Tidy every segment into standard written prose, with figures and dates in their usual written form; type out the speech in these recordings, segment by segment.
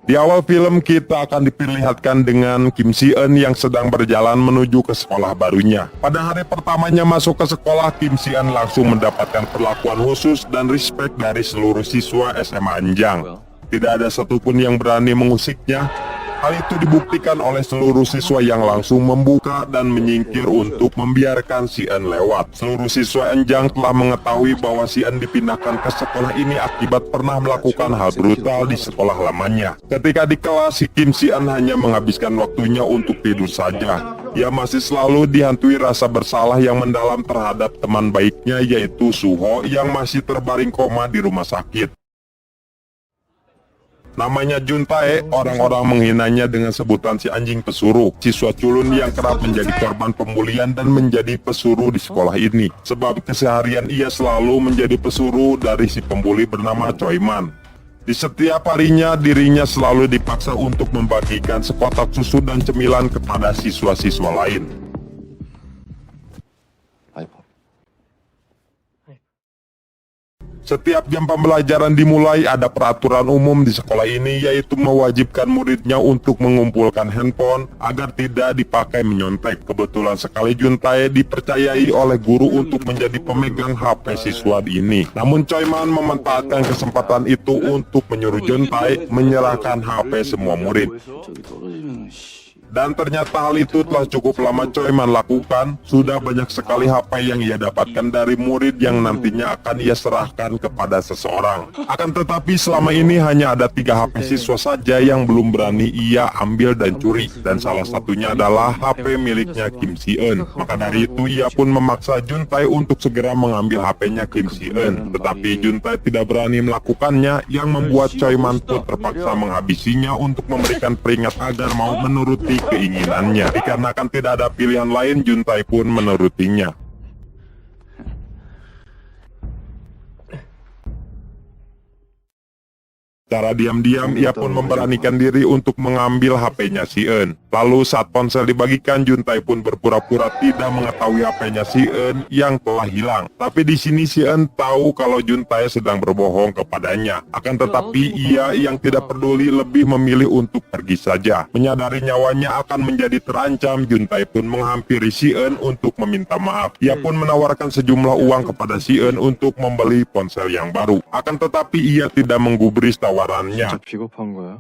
Di awal film kita akan diperlihatkan dengan Kim Si-eun yang sedang berjalan menuju ke sekolah barunya. Pada hari pertamanya masuk ke sekolah, Kim Si-eun langsung mendapatkan perlakuan khusus dan respect dari seluruh siswa SMA Anjang. Tidak ada satupun yang berani mengusiknya. Hal itu dibuktikan oleh seluruh siswa yang langsung membuka dan menyingkir untuk membiarkan Si-eun lewat. Seluruh siswa Anjang telah mengetahui bahwa Si-eun dipindahkan ke sekolah ini akibat pernah melakukan hal brutal di sekolah lamanya. Ketika di kelas, si Kim Si-eun hanya menghabiskan waktunya untuk tidur saja. Ia masih selalu dihantui rasa bersalah yang mendalam terhadap teman baiknya, yaitu Suho yang masih terbaring koma di rumah sakit. Namanya Juntae, orang-orang menghinanya dengan sebutan si anjing pesuruh, siswa culun yang kerap menjadi korban pembulian dan menjadi pesuruh di sekolah ini. Sebab keseharian ia selalu menjadi pesuruh dari si pembuli bernama Choi Man. Di setiap harinya, dirinya selalu dipaksa untuk membagikan sekotak susu dan cemilan kepada siswa-siswa lain. Setiap jam pembelajaran dimulai, ada peraturan umum di sekolah ini, yaitu mewajibkan muridnya untuk mengumpulkan handphone agar tidak dipakai menyontek. Kebetulan sekali Juntae dipercayai oleh guru untuk menjadi pemegang HP siswa ini. Namun Choi Man memanfaatkan kesempatan itu untuk menyuruh Juntae menyerahkan HP semua murid. Dan ternyata hal itu telah cukup lama Choi Man lakukan. Sudah banyak sekali HP yang ia dapatkan dari murid yang nantinya akan ia serahkan kepada seseorang. Akan tetapi selama ini hanya ada 3 HP siswa saja yang belum berani ia ambil dan curi. Dan salah satunya adalah HP miliknya Kim Si-eun. Maka dari itu ia pun memaksa Juntae untuk segera mengambil HP-nya Kim Si-eun. Tetapi Juntae tidak berani melakukannya, yang membuat Choi Man pun terpaksa menghabisinya untuk memberikan peringat agar mau menuruti keinginannya. Dikarenakan tidak ada pilihan lain, Juntae pun menurutinya. Secara diam-diam ia pun memberanikan diri untuk mengambil HP-nya Si-eun. Lalu saat ponsel dibagikan, Juntae pun berpura-pura tidak mengetahui HP-nya Si-eun yang telah hilang. Tapi di sini Si-eun tahu kalau Juntae sedang berbohong kepadanya. Akan tetapi ia yang tidak peduli lebih memilih untuk pergi saja. Menyadari nyawanya akan menjadi terancam, Juntae pun menghampiri Si-eun untuk meminta maaf. Ia pun menawarkan sejumlah uang kepada Si-eun untuk membeli ponsel yang baru. Akan tetapi ia tidak menggubris tawarannya. 비겁한 거야?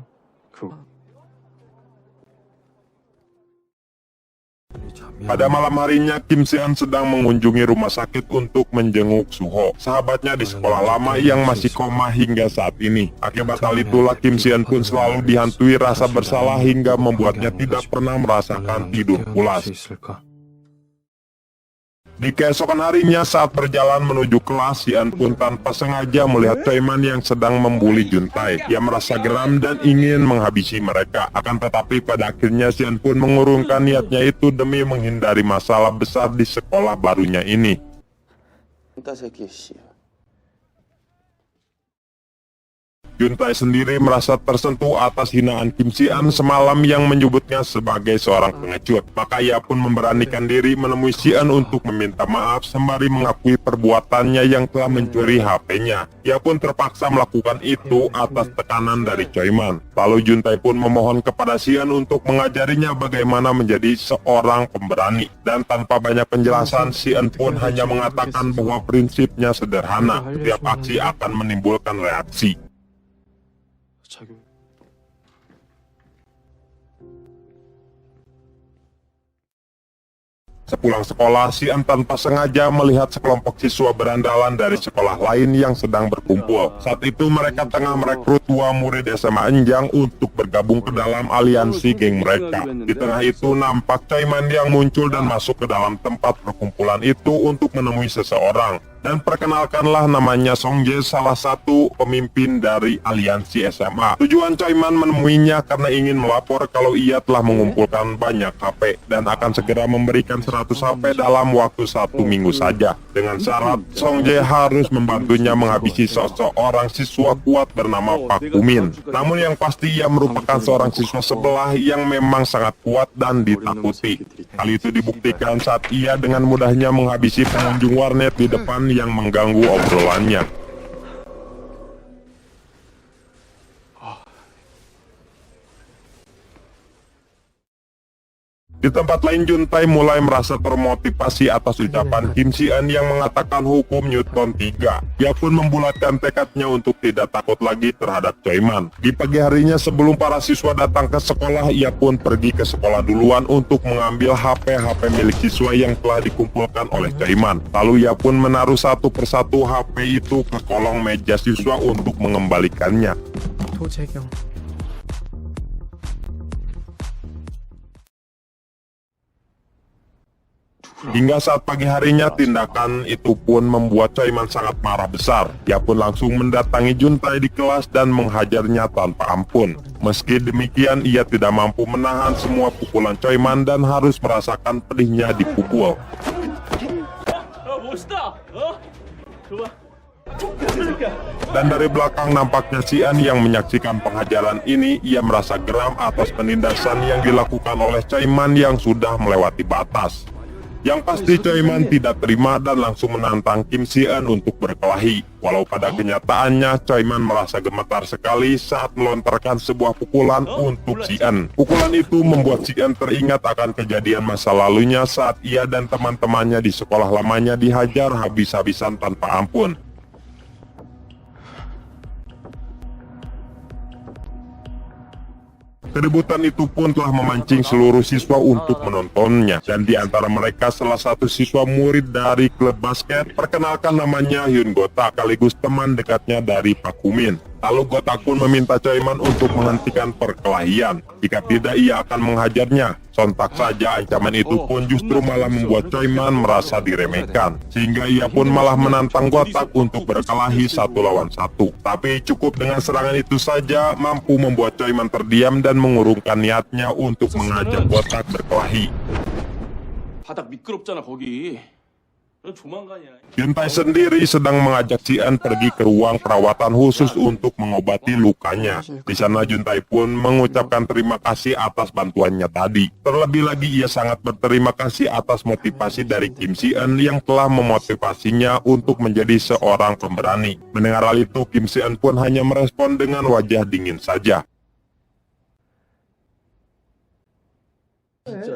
Pada malam harinya, Kim Si-eun sedang mengunjungi rumah sakit untuk menjenguk Suho, sahabatnya di sekolah lama yang masih koma hingga saat ini. Akibat hal itulah Kim Si-eun pun selalu dihantui rasa bersalah hingga membuatnya tidak pernah merasakan tidur pulas. Di keesokan harinya saat berjalan menuju kelas, Si-eun pun tanpa sengaja melihat Choi Man yang sedang membuli Juntae. Ia merasa geram dan ingin menghabisi mereka. Akan tetapi pada akhirnya Si-eun pun mengurungkan niatnya itu demi menghindari masalah besar di sekolah barunya ini. Juntae sendiri merasa tersentuh atas hinaan Kim Si-eun semalam yang menyebutnya sebagai seorang pengecut. Maka ia pun memberanikan diri menemui Si-eun untuk meminta maaf sembari mengakui perbuatannya yang telah mencuri HP-nya. Ia pun terpaksa melakukan itu atas tekanan dari Choi Man. Lalu Juntae pun memohon kepada Si-eun untuk mengajarinya bagaimana menjadi seorang pemberani. Dan tanpa banyak penjelasan, Si-eun pun hanya mengatakan bahwa prinsipnya sederhana. Setiap aksi akan menimbulkan reaksi. Sepulang sekolah, Si-eun tanpa sengaja melihat sekelompok siswa berandalan dari sekolah lain yang sedang berkumpul. Saat itu mereka tengah merekrut 2 murid SMA Anjang untuk bergabung ke dalam aliansi geng mereka. Di tengah itu nampak Choi Man yang muncul dan masuk ke dalam tempat perkumpulan itu untuk menemui seseorang. Dan perkenalkanlah, namanya Song Jae, salah satu pemimpin dari aliansi SMA. Tujuan Choi Man menemuinya karena ingin melapor kalau ia telah mengumpulkan banyak HP dan akan segera memberikan 100 HP dalam waktu 1 minggu saja. Dengan syarat Song Jae harus membantunya menghabisi seseorang siswa kuat bernama Pak Kumin. Namun yang pasti ia merupakan seorang siswa sebelah yang memang sangat kuat dan ditakuti. Hal itu dibuktikan saat ia dengan mudahnya menghabisi pengunjung warnet di depan yang mengganggu obrolannya. Di tempat lain, Juntai mulai merasa termotivasi atas ucapan Kim Si-eun yang mengatakan hukum Newton 3. Ia pun membulatkan tekadnya untuk tidak takut lagi terhadap Choi Man. Di pagi harinya sebelum para siswa datang ke sekolah, ia pun pergi ke sekolah duluan untuk mengambil HP milik siswa yang telah dikumpulkan oleh Choi Man. Lalu ia pun menaruh satu persatu HP itu ke kolong meja siswa untuk mengembalikannya. Hingga saat pagi harinya, tindakan itu pun membuat Choi Man sangat marah besar. Ia pun langsung mendatangi Juntai di kelas dan menghajarnya tanpa ampun. Meski demikian, ia tidak mampu menahan semua pukulan Choi Man dan harus merasakan pedihnya dipukul. Dan dari belakang nampaknya Si-eun yang menyaksikan penghajaran ini. Ia merasa geram atas penindasan yang dilakukan oleh Choi Man yang sudah melewati batas. Yang pasti Choi Man tidak terima dan langsung menantang Kim Si-eun untuk berkelahi. Walau pada kenyataannya Choi Man merasa gemetar sekali saat melontarkan sebuah pukulan untuk Si-eun. Pukulan itu membuat Si-eun teringat akan kejadian masa lalunya saat ia dan teman-temannya di sekolah lamanya dihajar habis-habisan tanpa ampun. Keributan itu pun telah memancing seluruh siswa untuk menontonnya. Dan di antara mereka salah satu siswa murid dari klub basket, perkenalkan namanya Hyun Gotak, sekaligus teman dekatnya dari Pak Kumin. Lalu Gotak pun meminta Choi Man untuk menghentikan perkelahian. Jika tidak, ia akan menghajarnya. Sontak saja ancaman itu pun justru malah membuat Choi Man merasa diremehkan. Sehingga ia pun malah menantang Gotak untuk berkelahi 1 lawan 1. Tapi cukup dengan serangan itu saja mampu membuat Choi Man terdiam dan mengurungkan niatnya untuk mengajak Gotak berkelahi. 바닥 미끄럽잖아 거기. 조만간이야. Juntai sendiri sedang mengajak Si-eun pergi ke ruang perawatan khusus untuk mengobati lukanya. Di sana Juntai pun mengucapkan terima kasih atas bantuannya tadi. Terlebih lagi ia sangat berterima kasih atas motivasi dari Kim Si-eun yang telah memotivasinya untuk menjadi seorang pemberani. Mendengar hal itu, Kim Si-eun pun hanya merespon dengan wajah dingin saja.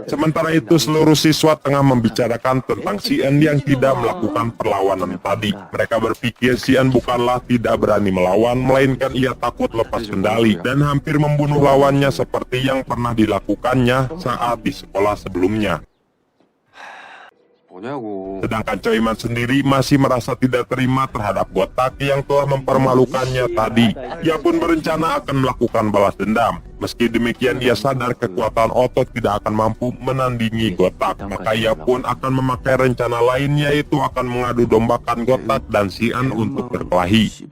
Sementara itu seluruh siswa tengah membicarakan tentang Si-eun yang tidak melakukan perlawanan tadi. Mereka berpikir Si-eun bukanlah tidak berani melawan, melainkan ia takut lepas kendali dan hampir membunuh lawannya seperti yang pernah dilakukannya saat di sekolah sebelumnya. Sedangkan Choi Man sendiri masih merasa tidak terima terhadap Gotak yang telah mempermalukannya tadi. Ia pun berencana akan melakukan balas dendam. Meski demikian, ia sadar kekuatan otot tidak akan mampu menandingi Gotak. Maka ia pun akan memakai rencana lain, yaitu akan mengadu dombakan Gotak dan Si-eun untuk berkelahi.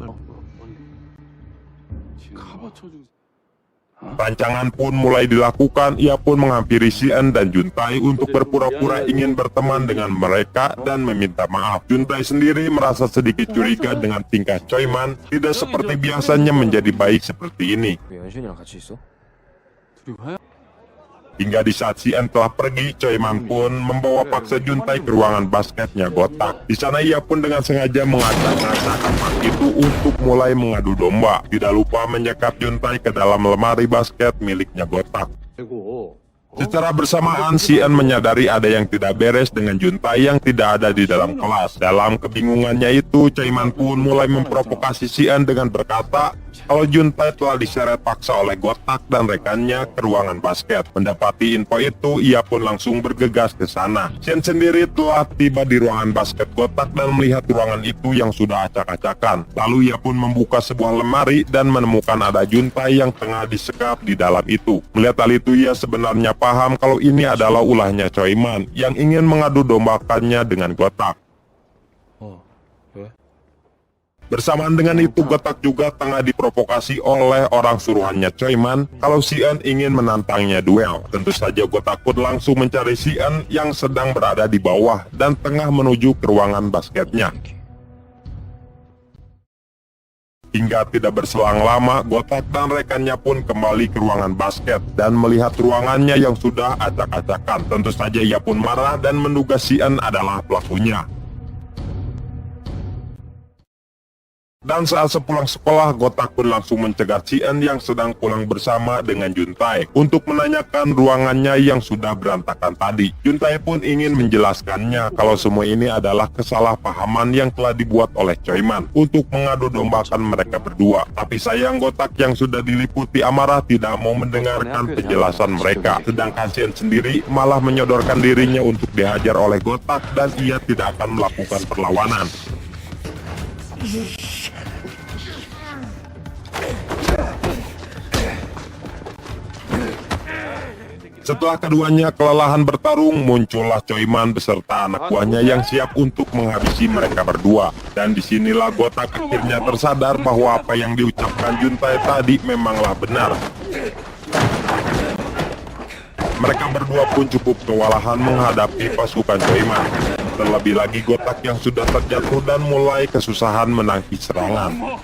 Rancangan pun mulai dilakukan. Ia pun menghampiri Si-eun dan Juntai untuk berpura-pura ingin berteman dengan mereka dan meminta maaf. Juntai sendiri merasa sedikit curiga dengan tingkah Choi Man, tidak seperti biasanya menjadi baik seperti ini. Hingga di saat Si-eun telah pergi, Choi Man pun membawa paksa Juntai ke ruangan basketnya Gotak. Di sana ia pun dengan sengaja mengacak-ngacak kamar itu untuk mulai mengadu domba. Tidak lupa menyekap Juntai ke dalam lemari basket miliknya Gotak. Secara bersamaan, Si-eun menyadari ada yang tidak beres dengan Juntai yang tidak ada di dalam kelas. Dalam kebingungannya itu, Choi Man pun mulai memprovokasi Si-eun dengan berkata kalau Juntai telah diseret paksa oleh Gotak dan rekannya ke ruangan basket. Mendapati info itu, ia pun langsung bergegas ke sana. Si-eun sendiri telah tiba di ruangan basket Gotak dan melihat ruangan itu yang sudah acak-acakan. Lalu ia pun membuka sebuah lemari dan menemukan ada Juntai yang tengah disekap di dalam itu. Melihat hal itu, ia sebenarnya paham kalau ini adalah ulahnya Choi Man yang ingin mengadu dombakannya dengan Gotak. Bersamaan dengan itu, Gotak juga tengah diprovokasi oleh orang suruhannya Choi Man kalau Si-eun ingin menantangnya duel. Tentu saja Gotak pun langsung mencari Si-eun yang sedang berada di bawah dan tengah menuju ke ruangan basketnya. Hingga tidak berselang lama, Gotak dan rekannya pun kembali ke ruangan basket dan melihat ruangannya yang sudah acak-acakan. Tentu saja ia pun marah dan menduga Si-eun adalah pelakunya. Dan saat sepulang sekolah, Gotak pun langsung mencegat Cien yang sedang pulang bersama dengan Juntai untuk menanyakan ruangannya yang sudah berantakan tadi. Juntai pun ingin menjelaskannya kalau semua ini adalah kesalahpahaman yang telah dibuat oleh Choiman untuk mengadu dombakan mereka berdua. Tapi sayang Gotak yang sudah diliputi amarah tidak mau mendengarkan penjelasan mereka. Sedangkan Cien sendiri malah menyodorkan dirinya untuk dihajar oleh Gotak dan ia tidak akan melakukan perlawanan. Setelah keduanya kelelahan bertarung, muncullah Choiman beserta anak buahnya yang siap untuk menghabisi mereka berdua. Dan disinilah Gotak akhirnya tersadar bahwa apa yang diucapkan Juntai tadi memanglah benar. Mereka berdua pun cukup kewalahan menghadapi pasukan Choiman. Terlebih lagi Gotak yang sudah terjatuh dan mulai kesusahan menangkis serangan.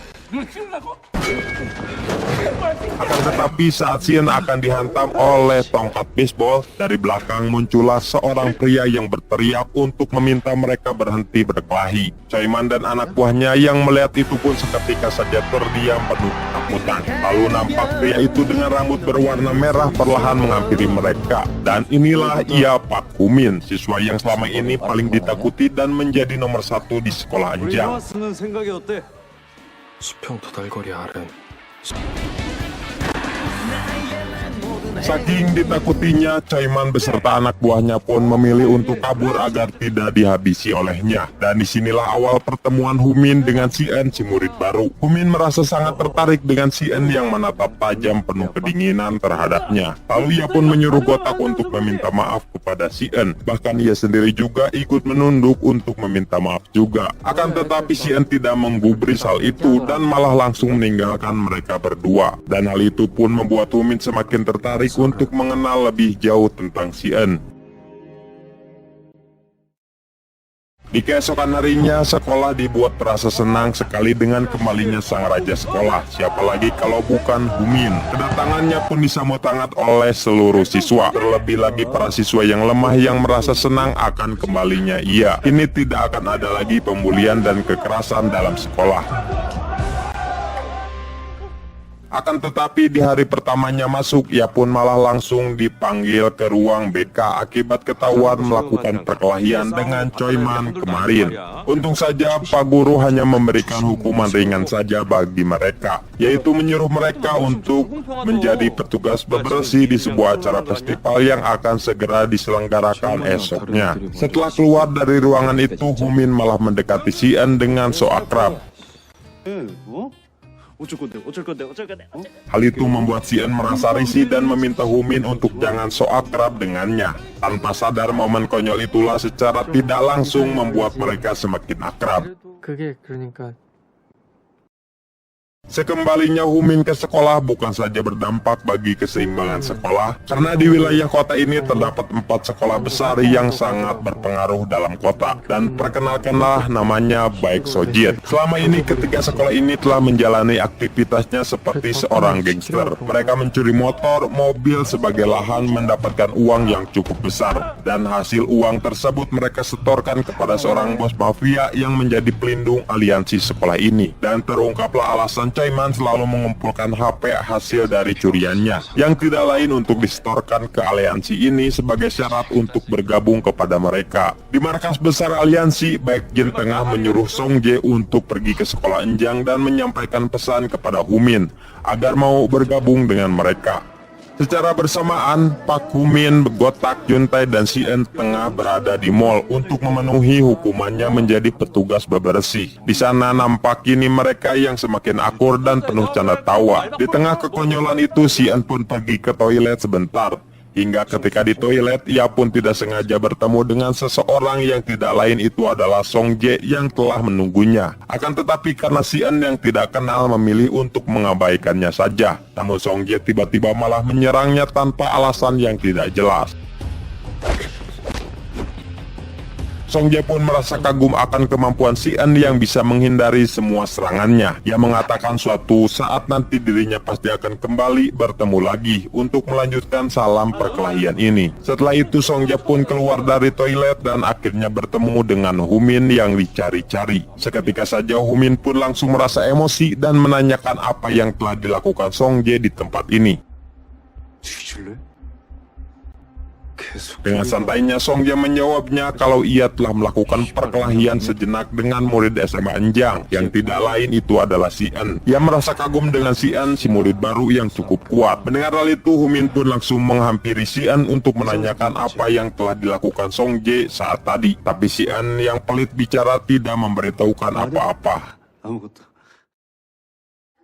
Akan tetapi saat Cien akan dihantam oleh tongkat baseball, dari belakang muncullah seorang pria yang berteriak untuk meminta mereka berhenti berkelahi. Choiman dan anak buahnya yang melihat itu pun seketika saja terdiam penuh ketakutan. Lalu nampak pria itu dengan rambut berwarna merah perlahan menghampiri mereka. Dan inilah ia Pak Humin, siswa yang selama ini paling ditakuti dan menjadi nomor 1 di sekolah Anjang. 수평 도달거리 아래 Saking ditakutinya, Choiman beserta anak buahnya pun memilih untuk kabur agar tidak dihabisi olehnya. Dan disinilah awal pertemuan Humin dengan Cien, si murid baru. Humin merasa sangat tertarik dengan Cien yang menatap tajam penuh kedinginan terhadapnya. Lalu ia pun menyuruh Gotak untuk meminta maaf kepada Cien. Bahkan ia sendiri juga ikut menunduk untuk meminta maaf juga. Akan tetapi Cien tidak menggubris hal itu dan malah langsung meninggalkan mereka berdua. Dan hal itu pun membuat Humin semakin tertarik untuk mengenal lebih jauh tentang Cien. Di keesokan harinya, sekolah dibuat terasa senang sekali dengan kembalinya sang raja sekolah. Siapa lagi kalau bukan Humin. Kedatangannya pun disambut hangat oleh seluruh siswa. Terlebih lagi para siswa yang lemah yang merasa senang akan kembalinya ia. Ini tidak akan ada lagi pembulian dan kekerasan dalam sekolah. Akan tetapi di hari pertamanya masuk, ia pun malah langsung dipanggil ke ruang BK akibat ketahuan melakukan perkelahian dengan Choiman kemarin. Untung saja Pak Guru hanya memberikan hukuman ringan saja bagi mereka, yaitu menyuruh mereka untuk menjadi petugas bebersih di sebuah acara festival yang akan segera diselenggarakan esoknya. Setelah keluar dari ruangan itu, Humin malah mendekati Cien dengan so akrab. Hal itu membuat Cien merasa risih dan meminta Humin untuk jangan so akrab dengannya. Tanpa sadar momen konyol itulah secara tidak langsung membuat mereka semakin akrab. 그게 그러니까 Sekembalinya Humin ke sekolah bukan saja berdampak bagi keseimbangan sekolah, karena di wilayah kota ini terdapat 4 sekolah besar yang sangat berpengaruh dalam kota. Dan perkenalkanlah namanya Baek Sojit. Selama ini ketiga sekolah ini telah menjalani aktivitasnya seperti seorang gangster. Mereka mencuri motor, mobil sebagai lahan mendapatkan uang yang cukup besar. Dan hasil uang tersebut mereka setorkan kepada seorang bos mafia yang menjadi pelindung aliansi sekolah ini. Dan terungkaplah alasan Choiman selalu mengumpulkan HP hasil dari curiannya, yang tidak lain untuk disetorkan ke aliansi ini sebagai syarat untuk bergabung kepada mereka. Di markas besar aliansi, Baek Jin tengah menyuruh Song Jae untuk pergi ke sekolah Enjang dan menyampaikan pesan kepada Humin agar mau bergabung dengan mereka. Secara bersamaan, Pak Humin, Gotak, Juntai, dan Cien tengah berada di mall untuk memenuhi hukumannya menjadi petugas bebersih. Di sana nampak kini mereka yang semakin akur dan penuh canda tawa. Di tengah kekonyolan itu, Cien pun pergi ke toilet sebentar. Hingga ketika di toilet, ia pun tidak sengaja bertemu dengan seseorang yang tidak lain itu adalah Song Jae yang telah menunggunya. Akan tetapi karena Cien yang tidak kenal memilih untuk mengabaikannya saja. Namun Song Jae tiba-tiba malah menyerangnya tanpa alasan yang tidak jelas. Song Jae pun merasa kagum akan kemampuan si En yang bisa menghindari semua serangannya. Ia mengatakan suatu saat nanti dirinya pasti akan kembali bertemu lagi untuk melanjutkan salam perkelahian ini. Setelah itu Song Jae pun keluar dari toilet dan akhirnya bertemu dengan Humin yang dicari-cari. Seketika saja Humin pun langsung merasa emosi dan menanyakan apa yang telah dilakukan Song Jae di tempat ini. 뒤질래? 계속 Dengan santainya Song Jae menjawabnya kalau ia telah melakukan perkelahian sejenak dengan murid SMA Enjang yang tidak lain itu adalah si En. Ia merasa kagum dengan si En, si murid baru yang cukup kuat. Mendengar hal itu, Humin pun langsung menghampiri si En untuk menanyakan apa yang telah dilakukan Song Jae saat tadi. Tapi si En yang pelit bicara tidak memberitahukan apa-apa. 아무것도.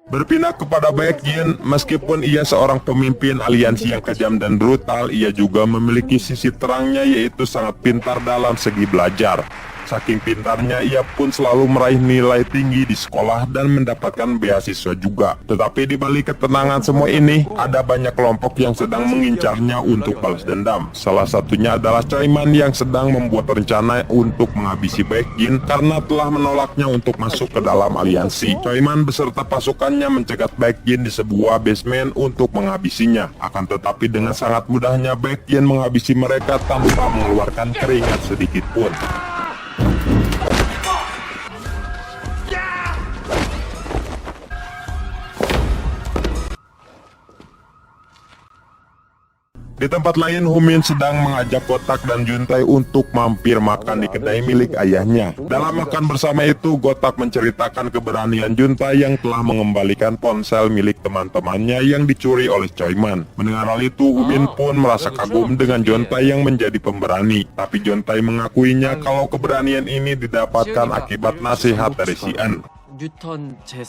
Berpindah kepada Baekhyun, meskipun ia seorang pemimpin aliansi yang kejam dan brutal, ia juga memiliki sisi terangnya, yaitu sangat pintar dalam segi belajar. Saking pintarnya, ia pun selalu meraih nilai tinggi di sekolah dan mendapatkan beasiswa juga. Tetapi di balik ketenangan semua ini, ada banyak kelompok yang sedang mengincarnya untuk balas dendam. Salah satunya adalah Choi Man yang sedang membuat rencana untuk menghabisi Baekhyun karena telah menolaknya untuk masuk ke dalam aliansi. Choi Man beserta pasukannya mencegat Baekhyun di sebuah basement untuk menghabisinya. Akan tetapi dengan sangat mudahnya Baekhyun menghabisi mereka tanpa mengeluarkan keringat sedikit pun. Di tempat lain, Humin sedang mengajak Gotak dan Juntae untuk mampir makan di kedai milik ayahnya. Dalam makan bersama itu, Gotak menceritakan keberanian Juntae yang telah mengembalikan ponsel milik teman-temannya yang dicuri oleh Choi Man. Mendengar hal itu, Humin pun merasa kagum dengan Juntae yang menjadi pemberani. Tapi Juntae mengakuinya kalau keberanian ini didapatkan akibat nasihat dari si En. 뉴턴 제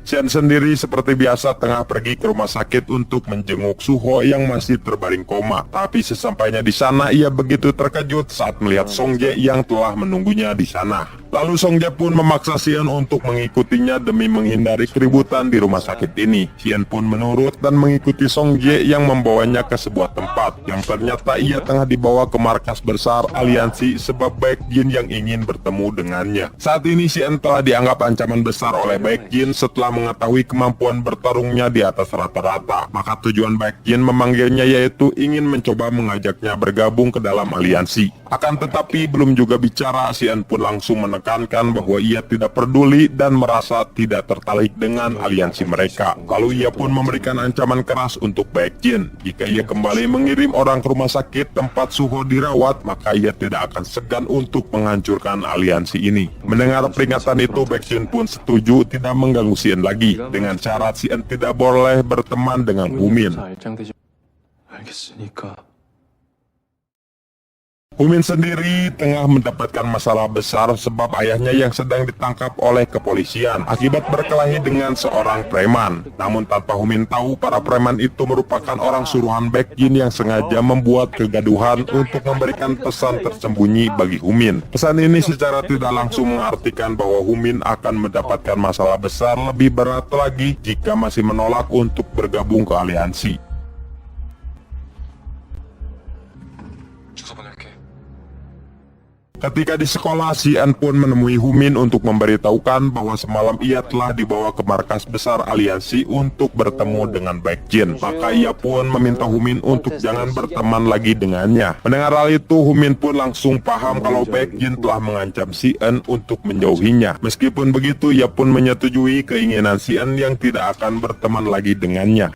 Shen sendiri seperti biasa tengah pergi ke rumah sakit untuk menjenguk Suho yang masih terbaring koma. Tapi sesampainya di sana ia begitu terkejut saat melihat Song Jae yang telah menunggunya di sana. Lalu Song Jae pun memaksa Shen untuk mengikutinya demi menghindari keributan di rumah sakit ini. Shen pun menurut dan mengikuti Song Jae yang membawanya ke sebuah tempat yang ternyata ia tengah dibawa ke markas besar aliansi sebab Baekhyun yang ingin bertemu dengannya. Saat ini Shen telah dianggap ancaman besar oleh Baekhyun setelah mengetahui kemampuan bertarungnya di atas rata-rata. Maka tujuan Baekhyun memanggilnya yaitu ingin mencoba mengajaknya bergabung ke dalam aliansi. Akan tetapi belum juga bicara, Shen pun langsung menekankan bahwa ia tidak peduli dan merasa tidak tertarik dengan aliansi mereka. Lalu ia pun memberikan ancaman keras untuk Baekhyun. Jika ia kembali mengirim orang ke rumah sakit tempat Suho dirawat, maka ia tidak akan segan untuk menghancurkan aliansi ini. Mendengar peringatan itu, Baekhyun pun setuju tidak mengganggu Shen lagi dengan syarat Shen tidak boleh berteman dengan Humin. 자 일장되지 알겠으니까 Humin sendiri tengah mendapatkan masalah besar sebab ayahnya yang sedang ditangkap oleh kepolisian akibat berkelahi dengan seorang preman. Namun tanpa Humin tahu, para preman itu merupakan orang suruhan Baekhyun yang sengaja membuat kegaduhan untuk memberikan pesan tersembunyi bagi Humin. Pesan ini secara tidak langsung mengartikan bahwa Humin akan mendapatkan masalah besar lebih berat lagi jika masih menolak untuk bergabung ke aliansi. 주소 보낼게. Ketika di sekolah, Shen pun menemui Humin untuk memberitahukan bahwa semalam ia telah dibawa ke markas besar aliansi untuk bertemu dengan Baekhyun. Maka ia pun meminta Humin untuk jangan berteman lagi dengannya. Mendengar hal itu, Humin pun langsung paham kalau Baekhyun telah mengancam Shen untuk menjauhinya. Meskipun begitu, ia pun menyetujui keinginan Shen yang tidak akan berteman lagi dengannya.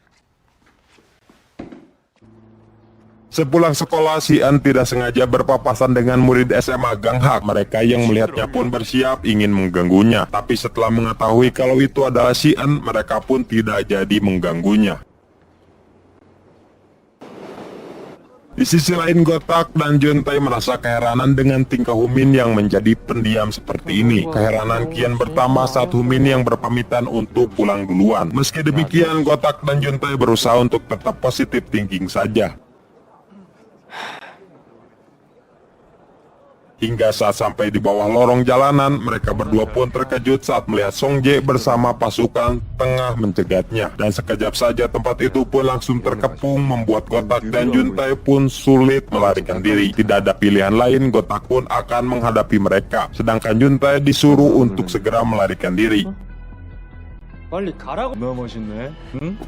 Sepulang sekolah, Shen tidak sengaja berpapasan dengan murid SMA Ganghak. Mereka yang melihatnya pun bersiap ingin mengganggunya. Tapi setelah mengetahui kalau itu adalah Shen, mereka pun tidak jadi mengganggunya. Di sisi lain, Gotak dan Juntae merasa keheranan dengan tingkah Humin yang menjadi pendiam seperti ini. Keheranan kian bertambah saat Humin yang berpamitan untuk pulang duluan. Meski demikian, Gotak dan Juntae berusaha untuk tetap positif thinking saja. Hingga saat sampai di bawah lorong jalanan, mereka berdua pun terkejut saat melihat Song Jae bersama pasukan tengah mencegatnya. Dan sekejap saja tempat itu pun langsung terkepung, membuat Gotak dan Juntae pun sulit melarikan diri. Tidak ada pilihan lain, Gotak pun akan menghadapi mereka. Sedangkan Juntae disuruh untuk segera melarikan diri. 빨리 가라고. 너무 멋있네. 응?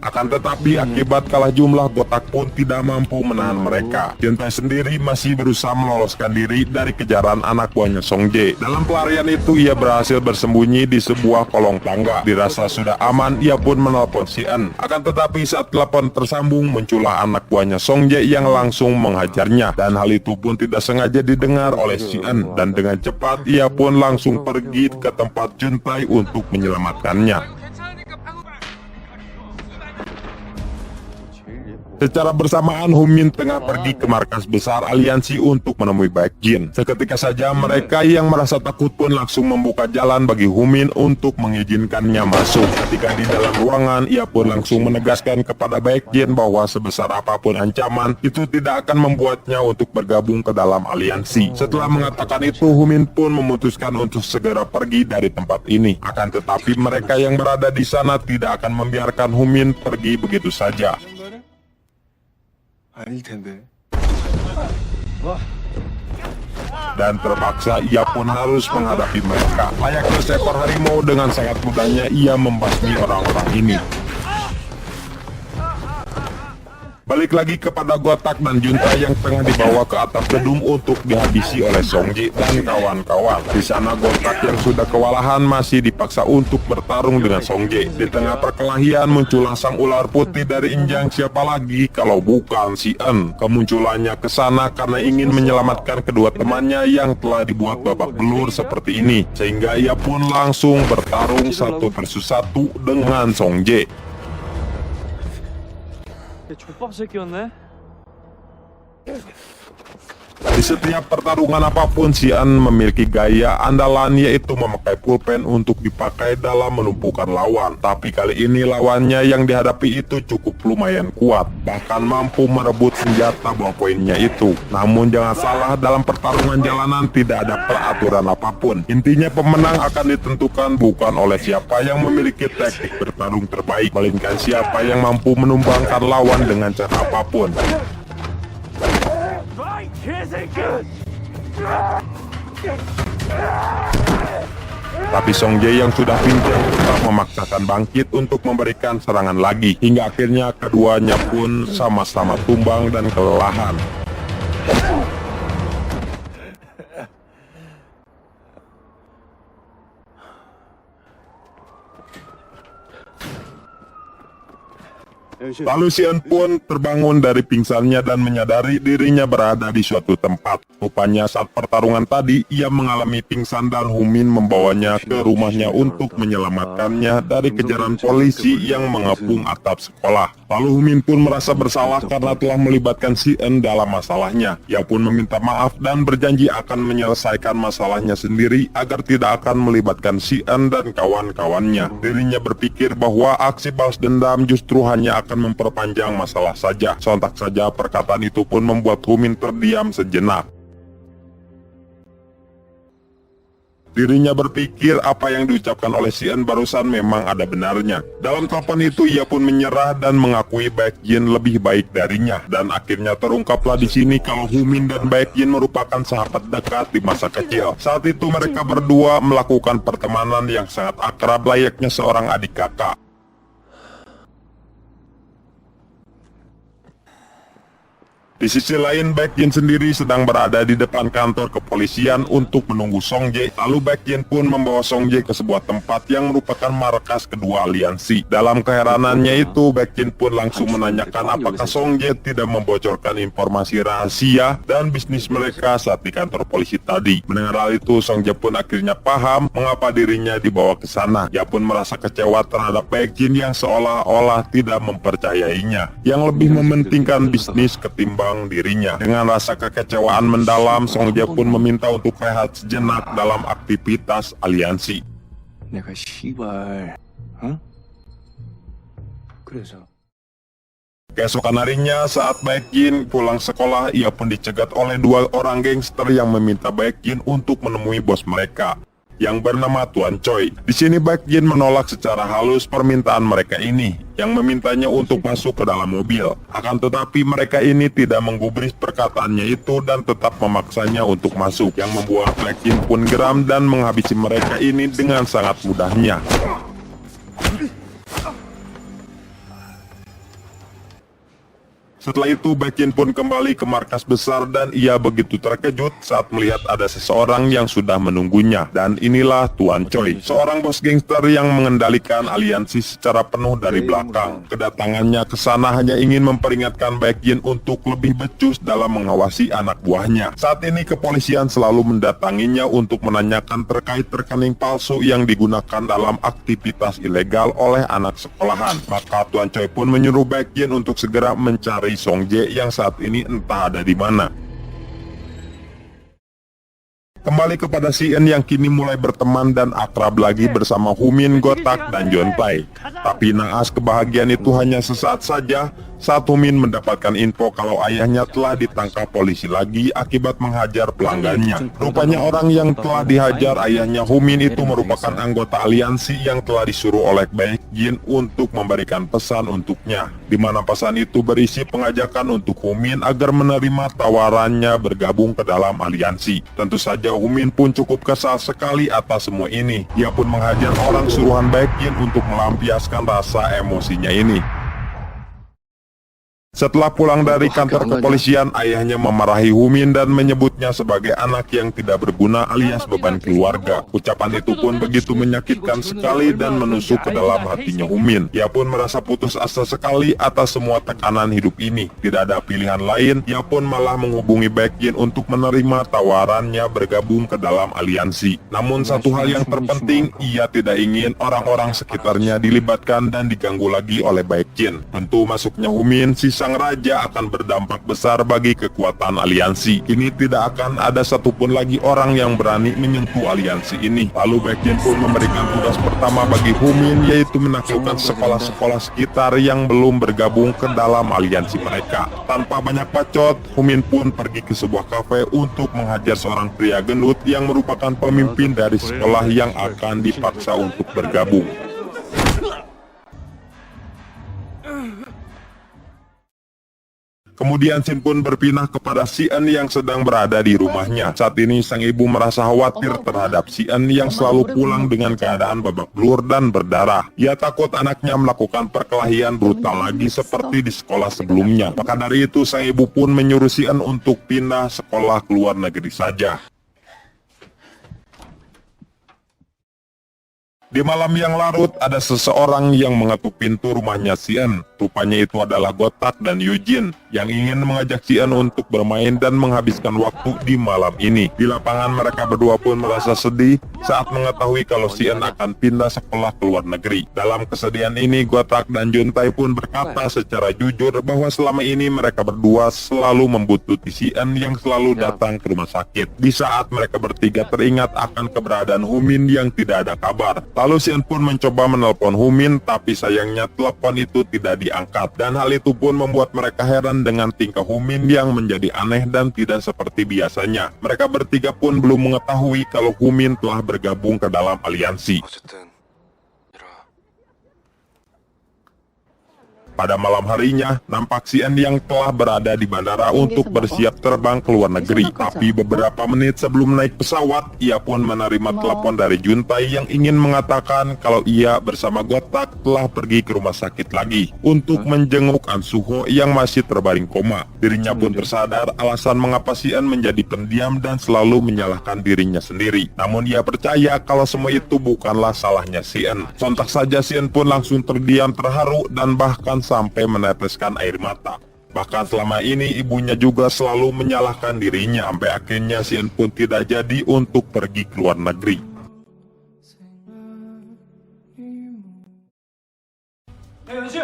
Akan tetapi akibat kalah jumlah, Gotak pun tidak mampu menahan mereka. Juntae sendiri masih berusaha meloloskan diri dari kejaran anak buahnya Song Jae. Dalam pelarian itu ia berhasil bersembunyi di sebuah kolong tangga. Dirasa sudah aman, ia pun menelpon si En. Akan tetapi saat telepon tersambung, muncullah anak buahnya Song Jae yang langsung menghajarnya. Dan hal itu pun tidak sengaja didengar oleh si En. Dan dengan cepat ia pun langsung pergi ke tempat Juntae untuk menyelamatkannya. Secara bersamaan, Humin tengah pergi ke markas besar aliansi untuk menemui Baekjin. Seketika saja mereka yang merasa takut pun langsung membuka jalan bagi Humin untuk mengizinkannya masuk. Ketika di dalam ruangan, ia pun langsung menegaskan kepada Baekjin bahwa sebesar apapun ancaman, itu tidak akan membuatnya untuk bergabung ke dalam aliansi. Setelah mengatakan itu, Humin pun memutuskan untuk segera pergi dari tempat ini. Akan tetapi mereka yang berada di sana tidak akan membiarkan Humin pergi begitu saja. 아닐 텐데. Dan terpaksa ia pun harus menghadapi mereka. Layaknya seekor harimau, dengan sangat mudahnya ia membasmi orang-orang ini. Balik lagi kepada Gotak dan Juntae yang tengah dibawa ke atas gedung untuk dihabisi oleh Song Jae dan kawan-kawan. Di sana Gotak yang sudah kewalahan masih dipaksa untuk bertarung dengan Song Jae. Di tengah perkelahian muncullah sang ular putih dari Injang, siapa lagi kalau bukan si En. Kemunculannya ke sana karena ingin menyelamatkan kedua temannya yang telah dibuat babak belur seperti ini, sehingga ia pun langsung bertarung satu versus satu dengan Song Jae. 족밥 새끼였네. Di setiap pertarungan apapun, si En memiliki gaya andalan, yaitu memakai pulpen untuk dipakai dalam menumpukan lawan. Tapi kali ini lawannya yang dihadapi itu cukup lumayan kuat, bahkan mampu merebut senjata ballpointnya itu. Namun jangan salah, dalam pertarungan jalanan tidak ada peraturan apapun. Intinya pemenang akan ditentukan bukan oleh siapa yang memiliki teknik bertarung terbaik, melainkan siapa yang mampu menumbangkan lawan dengan cara apapun. Tapi Song Jae yang sudah pincang tetap memaksakan bangkit untuk memberikan serangan lagi, hingga akhirnya keduanya pun sama-sama tumbang dan kelelahan. Lalu si En pun terbangun dari pingsannya dan menyadari dirinya berada di suatu tempat. Rupanya saat pertarungan tadi, ia mengalami pingsan dan Humin membawanya ke rumahnya untuk menyelamatkannya dari kejaran polisi yang mengepung atap sekolah. Lalu Humin pun merasa bersalah karena telah melibatkan si En dalam masalahnya. Ia pun meminta maaf dan berjanji akan menyelesaikan masalahnya sendiri agar tidak akan melibatkan si En dan kawan-kawannya. Dirinya berpikir bahwa aksi balas dendam justru hanya akan memperpanjang masalah saja. Sontak saja perkataan itu pun membuat Humin terdiam sejenak. Dirinya berpikir apa yang diucapkan oleh si En barusan memang ada benarnya. Dalam telepon itu ia pun menyerah dan mengakui Baekjin lebih baik darinya. Dan akhirnya terungkaplah di sini kalau Humin dan Baekjin merupakan sahabat dekat di masa kecil. Saat itu mereka berdua melakukan pertemanan yang sangat akrab layaknya seorang adik kakak. Di sisi lain, Baekjin sendiri sedang berada di depan kantor kepolisian untuk menunggu Song Jae. Lalu Baekjin pun membawa Song Jae ke sebuah tempat yang merupakan markas kedua aliansi. Dalam keheranannya itu, Baekjin pun langsung menanyakan apakah Song Jae tidak membocorkan informasi rahasia dan bisnis mereka saat di kantor polisi tadi. Mendengar hal itu, Song Jae pun akhirnya paham mengapa dirinya dibawa ke sana. Ia pun merasa kecewa terhadap Baekjin yang seolah-olah tidak mempercayainya, yang lebih mementingkan bisnis ketimbang dirinya. Dengan rasa kekecewaan mendalam, Song Jae pun meminta untuk rehat sejenak dalam aktivitas aliansi. 내가 시발, 어? 그래서 Keesokan harinya saat Baekjin pulang sekolah, ia pun dicegat oleh dua orang gangster yang meminta Baekjin untuk menemui bos mereka yang bernama Tuan Choi. Di sini Baekjin menolak secara halus permintaan mereka ini yang memintanya untuk masuk ke dalam mobil. Akan tetapi mereka ini tidak menggubris perkataannya itu dan tetap memaksanya untuk masuk, yang membuat Baekjin pun geram dan menghabisi mereka ini dengan sangat mudahnya. Setelah itu Baekjin pun kembali ke markas besar dan ia begitu terkejut saat melihat ada seseorang yang sudah menunggunya. Dan inilah Tuan Choi, seorang bos gangster yang mengendalikan aliansi secara penuh dari belakang. Kedatangannya ke sana hanya ingin memperingatkan Baekjin untuk lebih becus dalam mengawasi anak buahnya. Saat ini kepolisian selalu mendatanginya untuk menanyakan terkait rekening palsu yang digunakan dalam aktivitas ilegal oleh anak sekolahan. Maka Tuan Choi pun menyuruh Baekjin untuk segera mencari Song Jae yang saat ini entah ada di mana. Kembali kepada Sien yang kini mulai berteman dan akrab lagi bersama Humin, Gotak, dan Jontai. Tapi naas kebahagiaan itu hanya sesaat saja saat Humin mendapatkan info kalau ayahnya telah ditangkap polisi lagi akibat menghajar pelanggannya. Rupanya orang yang telah dihajar ayahnya Humin itu merupakan anggota aliansi yang telah disuruh oleh Baekjin untuk memberikan pesan untuknya, di mana pesan itu berisi pengajakan untuk Humin agar menerima tawarannya bergabung ke dalam aliansi. Tentu saja Humin pun cukup kesal sekali atas semua ini. Ia pun menghajar orang suruhan Baekjin untuk melampiaskan rasa emosinya ini. Setelah pulang dari kantor kepolisian, ayahnya memarahi Humin dan menyebutnya sebagai anak yang tidak berguna alias beban keluarga. Ucapan itu pun begitu menyakitkan sekali dan menusuk ke dalam hatinya Humin. Ia pun merasa putus asa sekali atas semua tekanan hidup ini. Tidak ada pilihan lain, ia pun malah menghubungi Baekjin untuk menerima tawarannya bergabung ke dalam aliansi. Namun satu hal yang terpenting, ia tidak ingin orang-orang sekitarnya dilibatkan dan diganggu lagi oleh Baekjin. Tentu masuknya Humin, sang raja, akan berdampak besar bagi kekuatan aliansi. Kini tidak akan ada satupun lagi orang yang berani menyentuh aliansi ini. Lalu Baekjin pun memberikan tugas pertama bagi Humin, yaitu menaklukkan sekolah-sekolah sekitar yang belum bergabung ke dalam aliansi mereka. Tanpa banyak bacot, Humin pun pergi ke sebuah kafe untuk menghajar seorang pria gendut yang merupakan pemimpin dari sekolah yang akan dipaksa untuk bergabung. Kemudian Shin pun berpindah kepada Sien yang sedang berada di rumahnya. Saat ini sang ibu merasa khawatir terhadap Sien yang selalu pulang dengan keadaan babak belur dan berdarah. Ia takut anaknya melakukan perkelahian brutal lagi seperti di sekolah sebelumnya. Maka dari itu sang ibu pun menyuruh Sien untuk pindah sekolah ke luar negeri saja. Di malam yang larut, ada seseorang yang mengetuk pintu rumahnya Sien. Rupanya itu adalah Gotak dan Eugene yang ingin mengajak Sien untuk bermain dan menghabiskan waktu di malam ini. Di lapangan mereka berdua pun merasa sedih saat mengetahui kalau Sien akan pindah sekolah ke luar negeri. Dalam kesedihan ini, Gotak dan Juntai pun berkata secara jujur bahwa selama ini mereka berdua selalu membuntuti Sien yang selalu datang ke rumah sakit. Di saat mereka bertiga teringat akan keberadaan Humin yang tidak ada kabar. Lalu Sien pun mencoba menelpon Humin, tapi sayangnya telepon itu tidak diangkat. Dan hal itu pun membuat mereka heran dengan tingkah Humin yang menjadi aneh dan tidak seperti biasanya. Mereka bertiga pun belum mengetahui kalau Humin telah bergabung ke dalam aliansi. Pada malam harinya, nampak Sien yang telah berada di bandara untuk bersiap terbang ke luar negeri. Tapi beberapa menit sebelum naik pesawat, ia pun menerima telepon dari Juntai yang ingin mengatakan kalau ia bersama Gotak telah pergi ke rumah sakit lagi untuk menjenguk An Suho yang masih terbaring koma. Dirinya pun tersadar alasan mengapa Sien menjadi pendiam dan selalu menyalahkan dirinya sendiri. Namun ia percaya kalau semua itu bukanlah salahnya Sien. Sontak saja Sien pun langsung terdiam terharu dan bahkan sampai meneteskan air mata. Bahkan selama ini ibunya juga selalu menyalahkan dirinya, sampai akhirnya Sien pun tidak jadi untuk pergi ke luar negeri.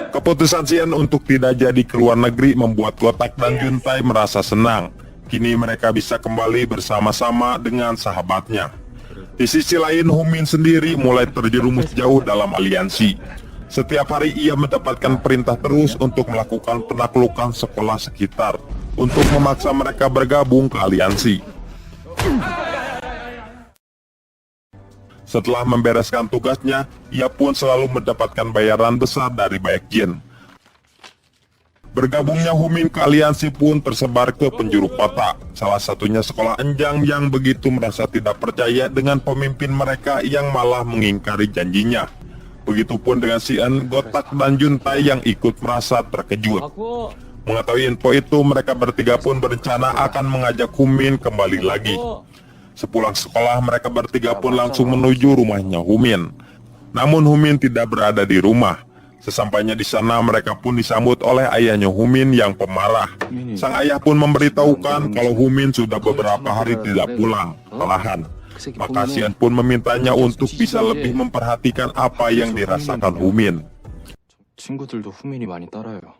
Keputusan Sien untuk tidak jadi ke luar negeri membuat Gotak dan Juntai merasa senang. Kini mereka bisa kembali bersama-sama dengan sahabatnya. Di sisi lain, Humin sendiri mulai terjerumus jauh dalam aliansi. Setiap hari ia mendapatkan perintah terus untuk melakukan penaklukan sekolah sekitar untuk memaksa mereka bergabung ke aliansi. Setelah membereskan tugasnya, ia pun selalu mendapatkan bayaran besar dari Baekjin. Bergabungnya Humin ke aliansi pun tersebar ke penjuru kota, salah satunya sekolah Enjang yang begitu merasa tidak percaya dengan pemimpin mereka yang malah mengingkari janjinya. Begitupun dengan Xian, Gotak, dan Juntai yang ikut merasa terkejut. Mengetahui info itu, mereka bertiga pun berencana akan mengajak Humin kembali lagi. Sepulang sekolah, mereka bertiga pun langsung menuju rumahnya Humin. Namun Humin tidak berada di rumah. Sesampainya di sana, mereka pun disambut oleh ayahnya Humin yang pemarah. Sang ayah pun memberitahukan kalau Humin sudah beberapa hari tidak pulang. Malahan, maka Xian pun memintanya untuk bisa lebih memperhatikan apa yang dirasakan Humin. 친구들도 후민이 많이 따라요.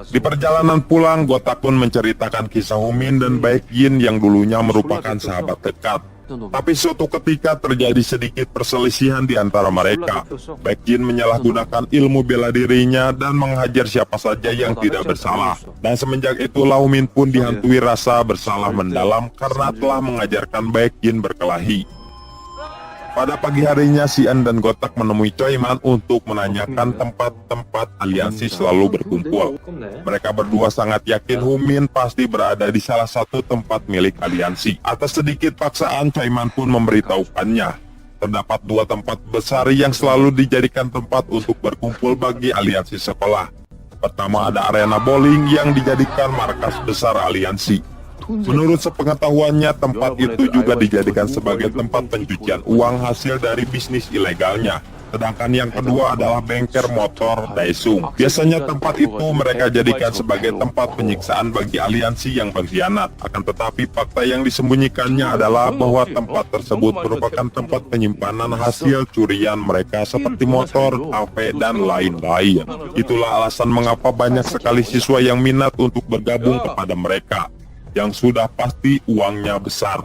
Di perjalanan pulang, Gotak pun menceritakan kisah Humin dan Baekjin yang dulunya merupakan sahabat dekat. Tapi suatu ketika terjadi sedikit perselisihan di antara mereka. Baekjin menyalahgunakan ilmu bela dirinya dan menghajar siapa saja yang tidak bersalah. Dan semenjak itulah Humin pun dihantui rasa bersalah mendalam karena telah mengajarkan Baekjin berkelahi. Pada pagi harinya, Xian dan Gotak menemui Choi Man untuk menanyakan tempat-tempat aliansi selalu berkumpul. Mereka berdua sangat yakin Humin pasti berada di salah satu tempat milik aliansi. Atas sedikit paksaan, Choi Man pun memberitahukannya. Terdapat dua tempat besar yang selalu dijadikan tempat untuk berkumpul bagi aliansi sekolah. Pertama ada arena bowling yang dijadikan markas besar aliansi. Menurut sepengetahuannya, tempat itu juga dijadikan sebagai tempat pencucian uang hasil dari bisnis ilegalnya. Sedangkan yang kedua adalah bengkel motor Daesung. Biasanya tempat itu mereka jadikan sebagai tempat penyiksaan bagi aliansi yang berkhianat. Akan tetapi fakta yang disembunyikannya adalah bahwa tempat tersebut merupakan tempat penyimpanan hasil curian mereka seperti motor, HP, dan lain-lain. Itulah alasan mengapa banyak sekali siswa yang minat untuk bergabung kepada mereka, yang sudah pasti uangnya besar.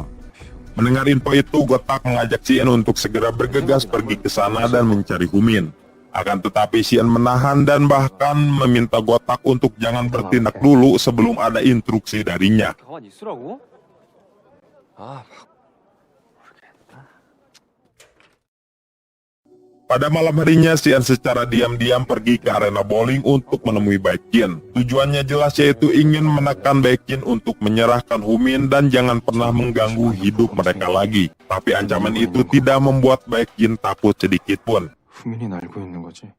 Mendengar info itu, Gotak mengajak Xian untuk segera bergegas pergi ke sana dan mencari Humin. Akan tetapi Xian menahan dan bahkan meminta Gotak untuk jangan bertindak dulu sebelum ada instruksi darinya. 가만히 있으라고? Pada malam harinya, Xian secara diam-diam pergi ke arena bowling untuk menemui Baekjin. Tujuannya jelas, yaitu ingin menekan Baekjin untuk menyerahkan Humin dan jangan pernah mengganggu hidup mereka lagi. Tapi ancaman itu tidak membuat Baekjin takut sedikit pun. 후민이 알고 있는 거지.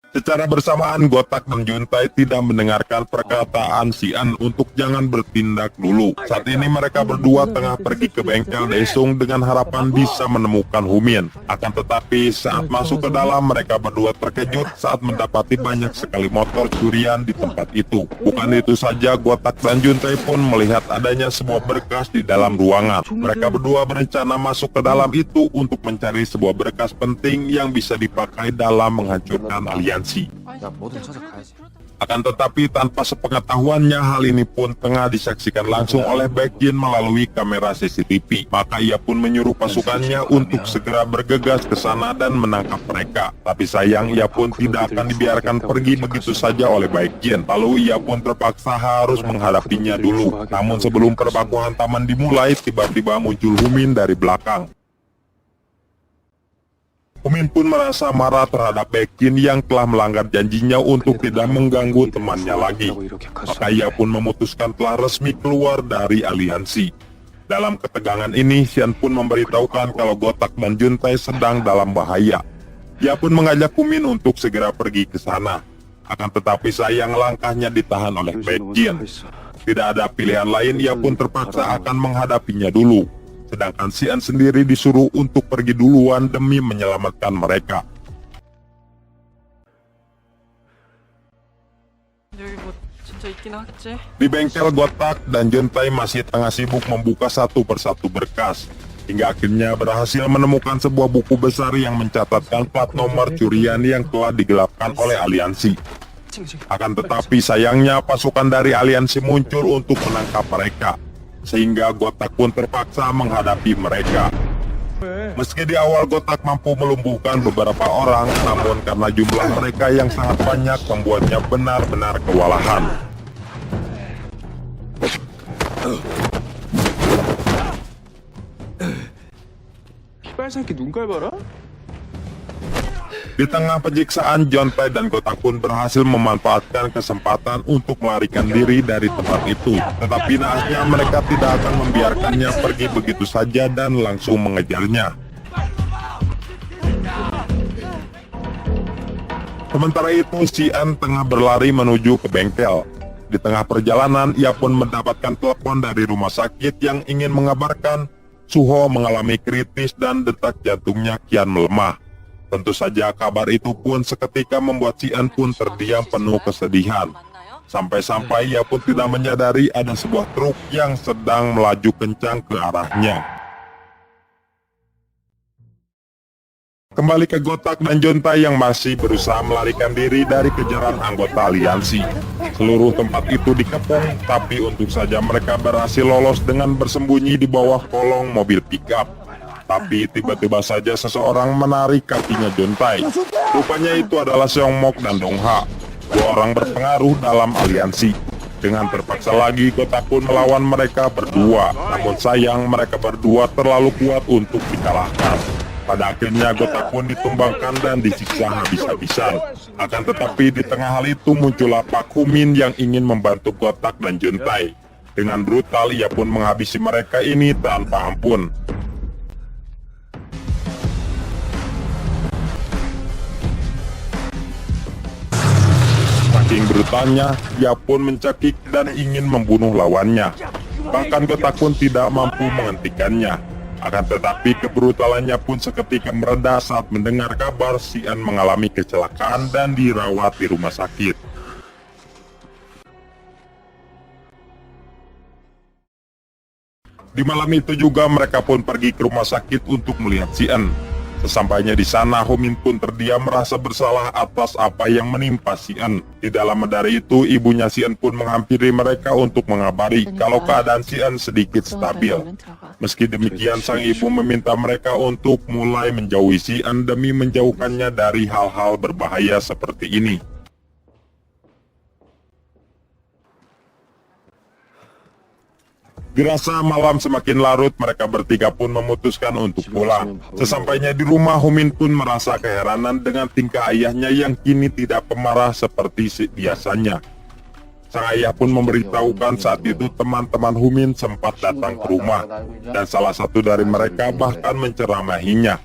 Secara bersamaan, Gotak dan Juntai tidak mendengarkan perkataan Xian untuk jangan bertindak dulu. Saat ini mereka berdua tengah pergi ke bengkel Daesung dengan harapan bisa menemukan Humin. Akan tetapi saat masuk ke dalam, mereka berdua terkejut saat mendapati banyak sekali motor curian di tempat itu. Bukan itu saja, Gotak dan Juntai pun melihat adanya sebuah berkas di dalam ruangan. Mereka berdua berencana masuk ke dalam itu untuk mencari sebuah berkas penting yang bisa dipakai dalam menghancurkan aliansi. 야, 뭐든 찾아가야지. Akan tetapi tanpa sepengetahuannya, hal ini pun tengah disaksikan langsung oleh Baekjin melalui kamera CCTV. Maka ia pun menyuruh pasukannya untuk segera bergegas ke sana dan menangkap mereka. Tapi sayang, ia pun tidak akan dibiarkan pergi begitu saja oleh Baekjin. Lalu ia pun terpaksa harus menghadapinya dulu. Namun sebelum perbaku hantaman dimulai, tiba-tiba muncul Humin dari belakang. Humin pun merasa marah terhadap Baekjin yang telah melanggar janjinya untuk tidak mengganggu temannya lagi. Maka ia pun memutuskan telah resmi keluar dari aliansi. Dalam ketegangan ini, Xian pun memberitahukan kalau Gotak dan Juntai sedang dalam bahaya. Ia pun mengajak Humin untuk segera pergi ke sana. Akan tetapi sayang, langkahnya ditahan oleh Baekjin. Tidak ada pilihan lain, ia pun terpaksa akan menghadapinya dulu. Sedangkan Xian sendiri disuruh untuk pergi duluan demi menyelamatkan mereka. Di bengkel, Gotak dan Juntai masih tengah sibuk membuka satu persatu berkas. Hingga akhirnya berhasil menemukan sebuah buku besar yang mencatatkan plat nomor curian yang telah digelapkan oleh aliansi. Akan tetapi sayangnya pasukan dari aliansi muncul untuk menangkap mereka. Sehingga Gotak pun terpaksa menghadapi mereka. Meski di awal Gotak mampu melumpuhkan beberapa orang, namun karena jumlah mereka yang sangat banyak membuatnya benar-benar kewalahan. 피발새끼 눈깔 봐라? Di tengah penyiksaan, Jontai dan Gotak pun berhasil memanfaatkan kesempatan untuk melarikan diri dari tempat itu. Tetapi naasnya mereka tidak akan membiarkannya pergi begitu saja dan langsung mengejarnya. Sementara itu, Xian tengah berlari menuju ke bengkel. Di tengah perjalanan, ia pun mendapatkan telepon dari rumah sakit yang ingin mengabarkan Suho mengalami kritis dan detak jantungnya kian melemah. Tentu saja kabar itu pun seketika membuat Xian pun terdiam penuh kesedihan. Sampai-sampai ia pun tidak menyadari ada sebuah truk yang sedang melaju kencang ke arahnya. Kembali ke Gotak dan Jontai yang masih berusaha melarikan diri dari kejaran anggota aliansi. Seluruh tempat itu dikepung, tapi untung saja mereka berhasil lolos dengan bersembunyi di bawah kolong mobil pickup. Tapi tiba-tiba saja seseorang menarik kakinya Jontai. Rupanya itu adalah Seong Mok dan Dong Ha, dua orang berpengaruh dalam aliansi. Dengan terpaksa lagi, Gotak pun melawan mereka berdua. Namun sayang, mereka berdua terlalu kuat untuk dikalahkan. Pada akhirnya Gotak pun ditumbangkan dan disiksa habis-habisan. Akan tetapi di tengah hal itu muncullah Pak Humin yang ingin membantu Gotak dan Jontai. Dengan brutal ia pun menghabisi mereka ini tanpa ampun. Saking brutalnya, ia pun mencekik dan ingin membunuh lawannya. Bahkan Gotak pun tidak mampu menghentikannya. Akan tetapi kebrutalannya pun seketika mereda saat mendengar kabar Xian mengalami kecelakaan dan dirawat di rumah sakit. Di malam itu juga mereka pun pergi ke rumah sakit untuk melihat Xian. Sesampainya di sana, Humin pun terdiam merasa bersalah atas apa yang menimpa Xian. Di dalam dari itu, ibunya Xian pun menghampiri mereka untuk mengabari kalau keadaan Xian sedikit stabil. Meski demikian, sang ibu meminta mereka untuk mulai menjauhi Xian demi menjauhkannya dari hal-hal berbahaya seperti ini. Dirasa malam semakin larut, mereka bertiga pun memutuskan untuk pulang. Sesampainya di rumah, Humin pun merasa keheranan dengan tingkah ayahnya yang kini tidak pemarah seperti biasanya. Sang ayah pun memberitahukan saat itu teman-teman Humin sempat datang ke rumah, dan salah satu dari mereka bahkan menceramahinya.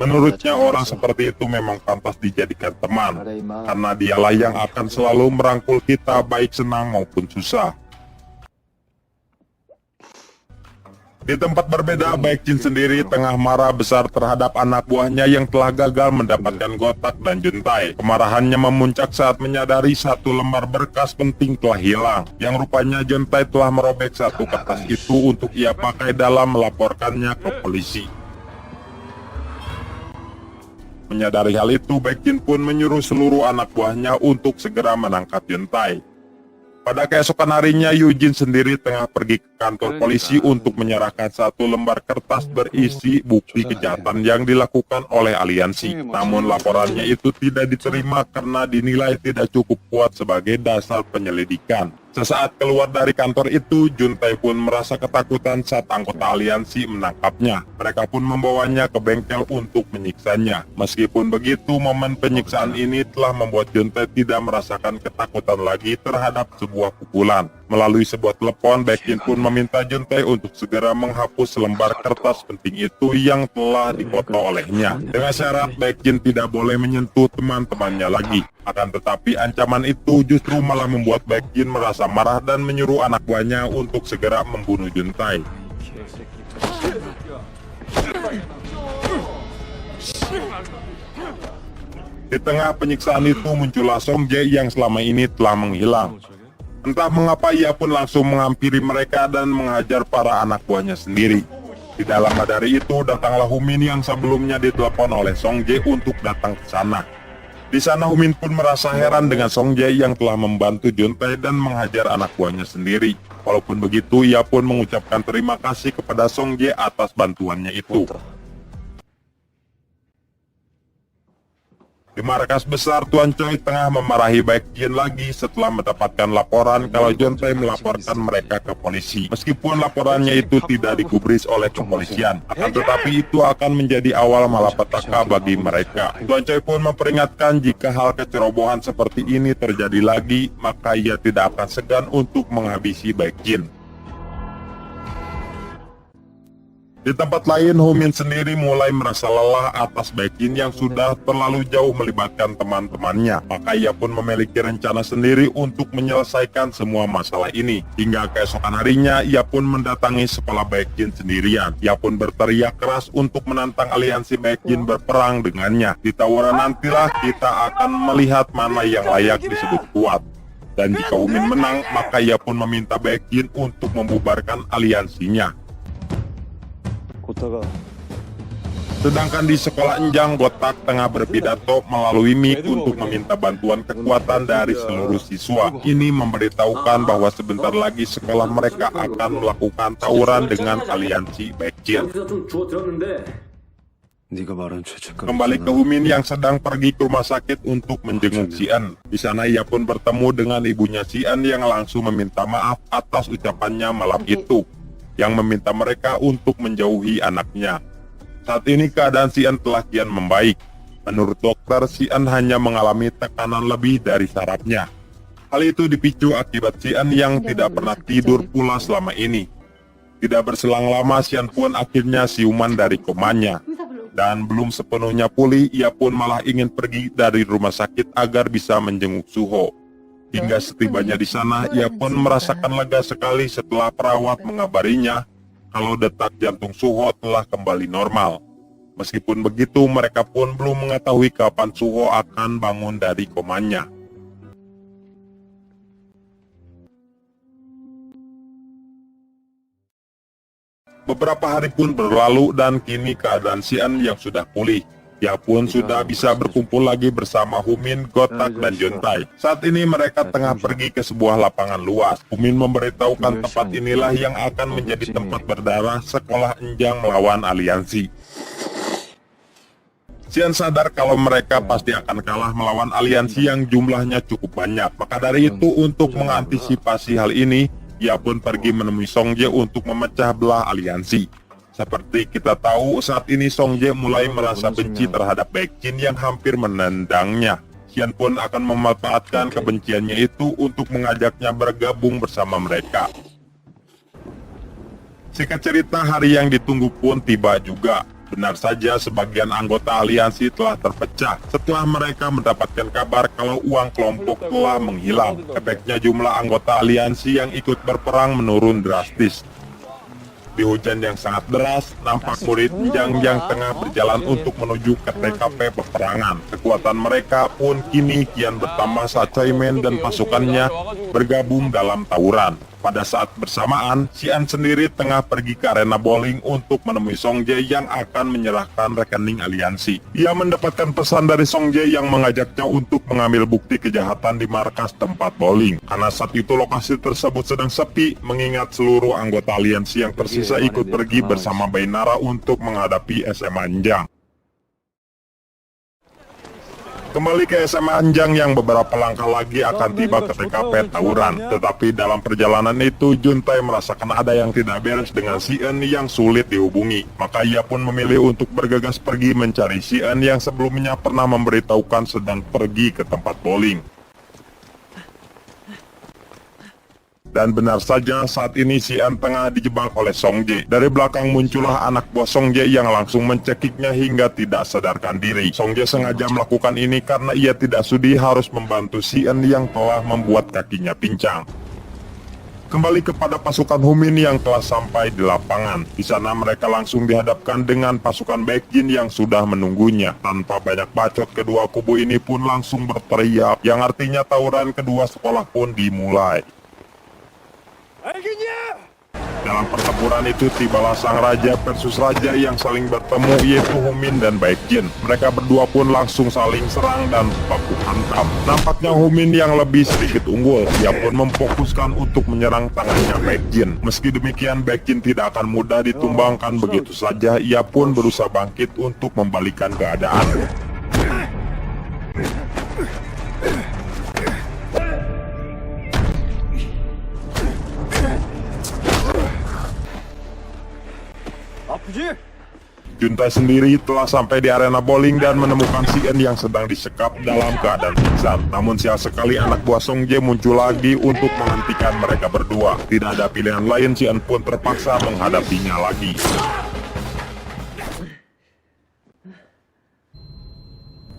Menurutnya orang seperti itu memang pantas dijadikan teman, karena dialah yang akan selalu merangkul kita baik senang maupun susah. Di tempat berbeda, Baek Jin sendiri tengah marah besar terhadap anak buahnya yang telah gagal mendapatkan Gotak dan Jontai. Kemarahannya memuncak saat menyadari satu lembar berkas penting telah hilang, yang rupanya Jontai telah merobek satu kertas itu untuk ia pakai dalam melaporkannya ke polisi. Menyadari hal itu, Baek Jin pun menyuruh seluruh anak buahnya untuk segera menangkap Jontai. Pada keesokan harinya, Yujin sendiri tengah pergi ke kantor polisi untuk menyerahkan satu lembar kertas berisi bukti kejahatan yang dilakukan oleh aliansi. Namun laporannya itu tidak diterima karena dinilai tidak cukup kuat sebagai dasar penyelidikan. Sesaat keluar dari kantor itu, Jontai pun merasa ketakutan saat anggota aliansi menangkapnya. Mereka pun membawanya ke bengkel untuk menyiksanya. Meskipun begitu, momen penyiksaan ini telah membuat Jontai tidak merasakan ketakutan lagi terhadap sebuah pukulan. Melalui sebuah telepon, Baek Jin pun meminta Jontai untuk segera menghapus lembar kertas penting itu yang telah dipoto olehnya. Dengan syarat Baek Jin tidak boleh menyentuh teman-temannya lagi. Akan tetapi ancaman itu justru malah membuat Baek Jin merasa marah dan menyuruh anak buahnya untuk segera membunuh Jontai. Di tengah penyiksaan itu muncullah Song Jae yang selama ini telah menghilang. Entah mengapa ia pun langsung menghampiri mereka dan menghajar para anak buahnya sendiri. Di dalam dari itu datanglah Humin yang sebelumnya ditelepon oleh Song Jae untuk datang ke sana. Di sana Humin pun merasa heran dengan Song Jae yang telah membantu Jontai dan menghajar anak buahnya sendiri. Walaupun begitu, ia pun mengucapkan terima kasih kepada Song Jae atas bantuannya itu. Di markas besar, Tuan Choi tengah memarahi Baek Jin lagi setelah mendapatkan laporan kalau Juntai melaporkan mereka ke polisi. Meskipun laporannya itu tidak digubris oleh kepolisian, akan tetapi itu akan menjadi awal malapetaka bagi mereka. Tuan Choi pun memperingatkan jika hal kecerobohan seperti ini terjadi lagi, maka ia tidak akan segan untuk menghabisi Baek Jin. Di tempat lain, Humin sendiri mulai merasa lelah atas Baek Jin yang sudah terlalu jauh melibatkan teman-temannya. Maka ia pun memiliki rencana sendiri untuk menyelesaikan semua masalah ini. Hingga keesokan harinya, ia pun mendatangi sekolah Baek Jin sendirian. Ia pun berteriak keras untuk menantang aliansi Baek Jin berperang dengannya. Di tawuran nantilah kita akan melihat mana yang layak disebut kuat. Dan jika Humin menang, maka ia pun meminta Baek Jin untuk membubarkan aliansinya. Sedangkan di sekolah Enjang, Gotak tengah berpidato melalui mic untuk meminta bantuan kekuatan dari seluruh siswa. Ini memberitahukan bahwa sebentar lagi sekolah mereka akan melakukan tawuran dengan aliansi Baek Jin. Kembali ke Humin yang sedang pergi ke rumah sakit untuk menjenguk Si En. Di sana ia pun bertemu dengan ibunya Si En yang langsung meminta maaf atas ucapannya malam itu, yang meminta mereka untuk menjauhi anaknya. Saat ini keadaan Si En telah kian membaik. Menurut dokter, Si En hanya mengalami tekanan lebih dari sarafnya. Hal itu dipicu akibat Si En yang tidak pernah tidur pula selama ini. Tidak berselang lama, Si En pun akhirnya siuman dari komanya. Dan belum sepenuhnya pulih, ia pun malah ingin pergi dari rumah sakit agar bisa menjenguk Suho. Hingga setibanya di sana, ia pun merasakan lega sekali setelah perawat mengabarinya kalau detak jantung Suho telah kembali normal. Meskipun begitu, mereka pun belum mengetahui kapan Suho akan bangun dari komanya. Beberapa hari pun berlalu dan kini keadaan Si En yang sudah pulih. Ia pun sudah bisa berkumpul lagi bersama Humin, Gotak, dan Juntai. Saat ini mereka tengah pergi ke sebuah lapangan luas. Humin memberitahukan tempat inilah yang akan menjadi tempat berdarah sekolah Enjang melawan aliansi. Si En sadar kalau mereka pasti akan kalah melawan aliansi yang jumlahnya cukup banyak. Maka dari itu, untuk mengantisipasi hal ini, ia pun pergi menemui Songje untuk memecah belah aliansi. Seperti kita tahu, saat ini Songje mulai merasa benci terhadap Baek Jin yang hampir menendangnya. Si En pun akan memanfaatkan kebenciannya itu untuk mengajaknya bergabung bersama mereka. Singkat cerita, hari yang ditunggu pun tiba juga. Benar saja, sebagian anggota aliansi telah terpecah setelah mereka mendapatkan kabar kalau uang kelompok telah menghilang. Efeknya jumlah anggota aliansi yang ikut berperang menurun drastis. Di hujan yang sangat deras, nampak murid Enjang yang tengah berjalan untuk menuju ke TKP peperangan. Kekuatan mereka pun kini kian bertambah saat Choi Men dan pasukannya bergabung dalam tawuran. Pada saat bersamaan, Si En sendiri tengah pergi ke arena bowling untuk menemui Songje yang akan menyerahkan rekening aliansi. Ia mendapatkan pesan dari Songje yang mengajaknya untuk mengambil bukti kejahatan di markas tempat bowling. Karena saat itu lokasi tersebut sedang sepi, mengingat seluruh anggota aliansi yang tersisa ikut pergi bersama Bainara untuk menghadapi SMA Enjang. Kembali ke SMA Enjang yang beberapa langkah lagi akan tiba ke TKP tawuran. Tetapi dalam perjalanan itu, Juntai merasakan ada yang tidak beres dengan Si En yang sulit dihubungi. Maka ia pun memilih untuk bergegas pergi mencari Si En yang sebelumnya pernah memberitahukan sedang pergi ke tempat bowling. Dan benar saja, saat ini Si En tengah dijebak oleh Songje. Dari belakang muncullah anak buah Songje yang langsung mencekiknya hingga tidak sadarkan diri. Songje sengaja melakukan ini karena ia tidak sudi harus membantu Si En yang telah membuat kakinya pincang. Kembali kepada pasukan Humin yang telah sampai di lapangan. Di sana mereka langsung dihadapkan dengan pasukan Baek Jin yang sudah menunggunya. Tanpa banyak bacot, kedua kubu ini pun langsung berteriak, yang artinya tawuran kedua sekolah pun dimulai. Dalam pertempuran itu tibalah sang raja versus raja yang saling bertemu, yaitu Humin dan Baek Jin. Mereka berdua pun langsung saling serang dan baku hantam. Nampaknya Humin yang lebih sedikit unggul. Ia pun memfokuskan untuk menyerang tangannya Baek Jin. Meski demikian, Baek Jin tidak akan mudah ditumbangkan begitu saja. Ia pun berusaha bangkit untuk membalikan keadaan. Juntai sendiri telah sampai di arena bowling dan menemukan si En yang sedang disekap dalam keadaan pingsan. Namun sial sekali anak buah Song Jae muncul lagi untuk menghentikan mereka berdua. Tidak ada pilihan lain, si En pun terpaksa menghadapinya lagi.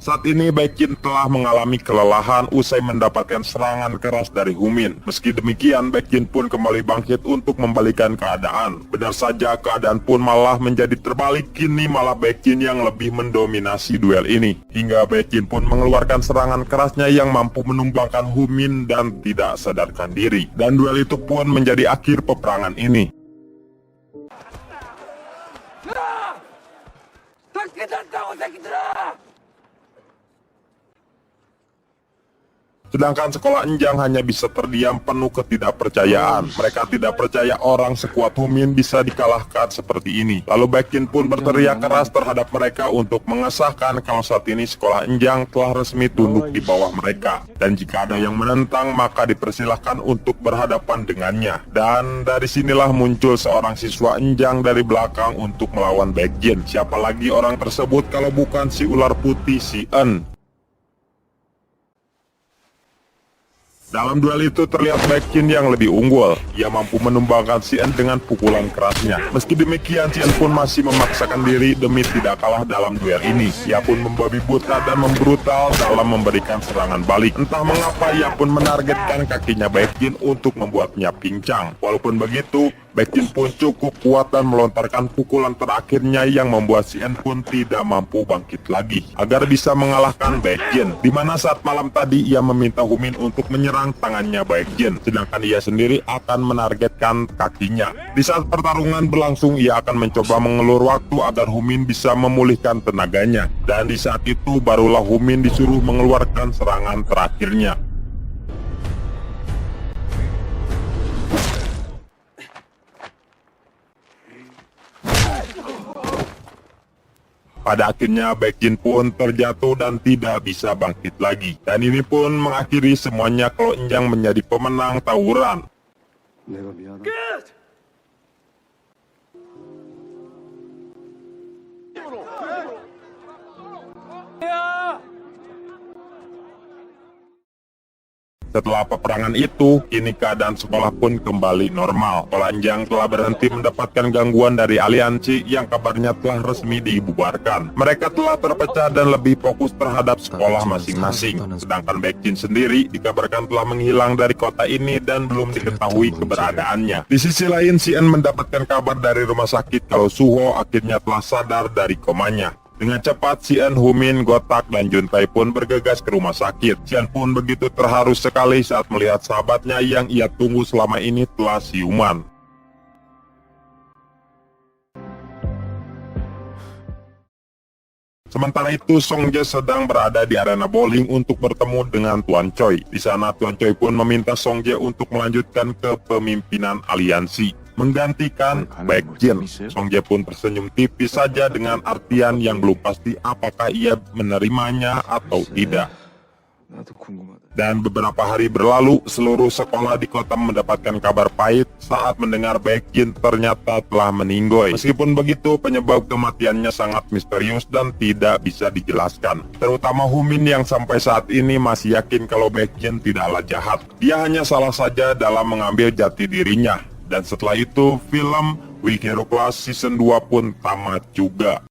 Saat ini Baekjin telah mengalami kelelahan usai mendapatkan serangan keras dari Humin. Meski demikian, Baekjin pun kembali bangkit untuk membalikan keadaan. Benar saja, keadaan pun malah menjadi terbalik. Kini malah Baekjin yang lebih mendominasi duel ini. Hingga Baekjin pun mengeluarkan serangan kerasnya yang mampu menumbangkan Humin dan tidak sadarkan diri. Dan duel itu pun menjadi akhir peperangan ini. Sedangkan sekolah Enjang hanya bisa terdiam penuh ketidakpercayaan. Mereka tidak percaya orang sekuat Humin bisa dikalahkan seperti ini. Lalu Baekjin pun berteriak keras terhadap mereka untuk mengesahkan kalau saat ini sekolah Enjang telah resmi tunduk di bawah mereka. Dan jika ada yang menentang, maka dipersilahkan untuk berhadapan dengannya. Dan dari sinilah muncul seorang siswa Enjang dari belakang untuk melawan Baekjin. Siapa lagi orang tersebut kalau bukan si ular putih, si En. Dalam duel itu terlihat Baekjin yang lebih unggul. Ia mampu menumbangkan si En dengan pukulan kerasnya. Meski demikian, si En pun masih memaksakan diri demi tidak kalah dalam duel ini. Ia pun membabi buta dan membrutal dalam memberikan serangan balik. Entah mengapa ia pun menargetkan kakinya Baekjin untuk membuatnya pincang. Walaupun begitu, Baekjin pun cukup kuat dan melontarkan pukulan terakhirnya yang membuat si En pun tidak mampu bangkit lagi agar bisa mengalahkan Baekjin. Dimana saat malam tadi ia meminta Humin untuk menyerang tangannya Baekjin, sedangkan ia sendiri akan menargetkan kakinya. Di saat pertarungan berlangsung, ia akan mencoba mengelur waktu agar Humin bisa memulihkan tenaganya. Dan di saat itu barulah Humin disuruh mengeluarkan serangan terakhirnya. Pada akhirnya Baekjin pun terjatuh dan tidak bisa bangkit lagi. Dan ini pun mengakhiri semuanya kalau Enjang menjadi pemenang tawuran. Setelah peperangan itu, kini keadaan sekolah pun kembali normal. Sekolah Enjang telah berhenti mendapatkan gangguan dari aliansi yang kabarnya telah resmi dibubarkan. Mereka telah terpecah dan lebih fokus terhadap sekolah masing-masing. Sedangkan Baekjin sendiri dikabarkan telah menghilang dari kota ini dan belum diketahui keberadaannya. Di sisi lain, si En mendapatkan kabar dari rumah sakit kalau Suho akhirnya telah sadar dari komanya. Dengan cepat, si En, Humin, Gotak, dan Juntai pun bergegas ke rumah sakit. Si En pun begitu terharu sekali saat melihat sahabatnya yang ia tunggu selama ini telah siuman. Sementara itu, Song Jae sedang berada di arena bowling untuk bertemu dengan Tuan Choi. Di sana, Tuan Choi pun meminta Song Jae untuk melanjutkan kepemimpinan aliansi, menggantikan Baekjin. Song Jae pun tersenyum tipis saja dengan artian yang belum pasti apakah ia menerimanya atau tidak. Dan beberapa hari berlalu, seluruh sekolah di kota mendapatkan kabar pahit saat mendengar Baekjin ternyata telah meninggoy. Meskipun begitu, penyebab kematiannya sangat misterius dan tidak bisa dijelaskan. Terutama Humin yang sampai saat ini masih yakin kalau Baekjin tidaklah jahat. Dia hanya salah saja dalam mengambil jati dirinya. Dan setelah itu, film We Hero Class Season 2 pun tamat juga.